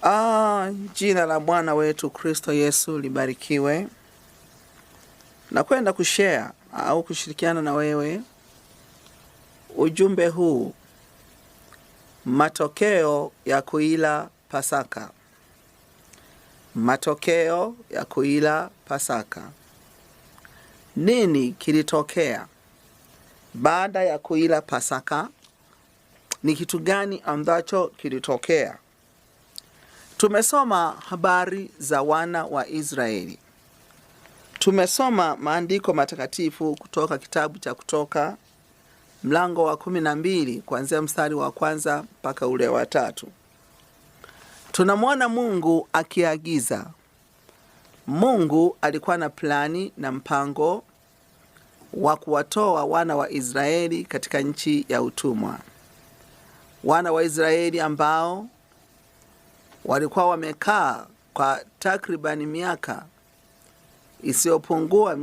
Jina la Bwana wetu Kristo Yesu libarikiwe. Na kwenda kushare au kushirikiana na wewe ujumbe huu, matokeo ya kuila Pasaka. Matokeo ya kuila Pasaka. Nini kilitokea baada ya kuila Pasaka? Ni kitu gani ambacho kilitokea? Tumesoma habari za wana wa Israeli. Tumesoma maandiko matakatifu kutoka kitabu cha Kutoka mlango wa 12 kuanzia mstari wa 1 mpaka ule wa 3. Tunamwona Mungu akiagiza. Mungu alikuwa na plani na mpango wa kuwatoa wana wa Israeli katika nchi ya utumwa. Wana wa Israeli ambao walikuwa wamekaa kwa takribani miaka isiyopungua